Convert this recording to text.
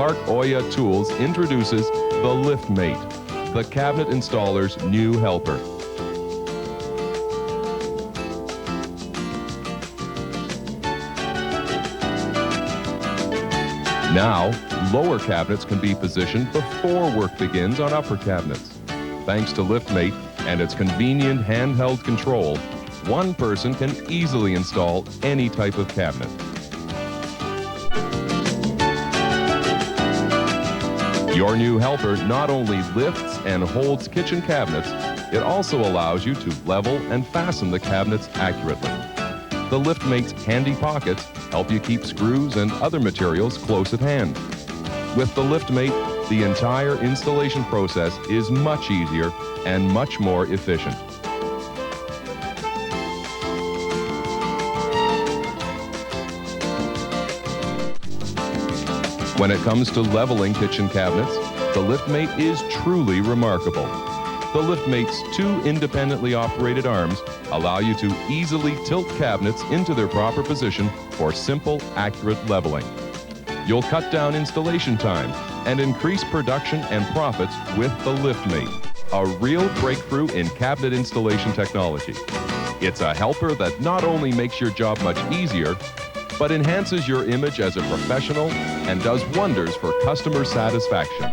Clark Oya Tools introduces the LiftMate, the cabinet installer's new helper. Now, lower cabinets can be positioned before work begins on upper cabinets. Thanks to LiftMate and its convenient handheld control, one person can easily install any type of cabinet. Your new helper not only lifts and holds kitchen cabinets, it also allows you to level and fasten the cabinets accurately. The LiftMate's handy pockets help you keep screws and other materials close at hand. With the LiftMate, the entire installation process is much easier and much more efficient. When it comes to leveling kitchen cabinets, the LiftMate is truly remarkable. The LiftMate's two independently operated arms allow you to easily tilt cabinets into their proper position for simple, accurate leveling. You'll cut down installation time and increase production and profits with the LiftMate, a real breakthrough in cabinet installation technology. It's a helper that not only makes your job much easier, but enhances your image as a professional and does wonders for customer satisfaction.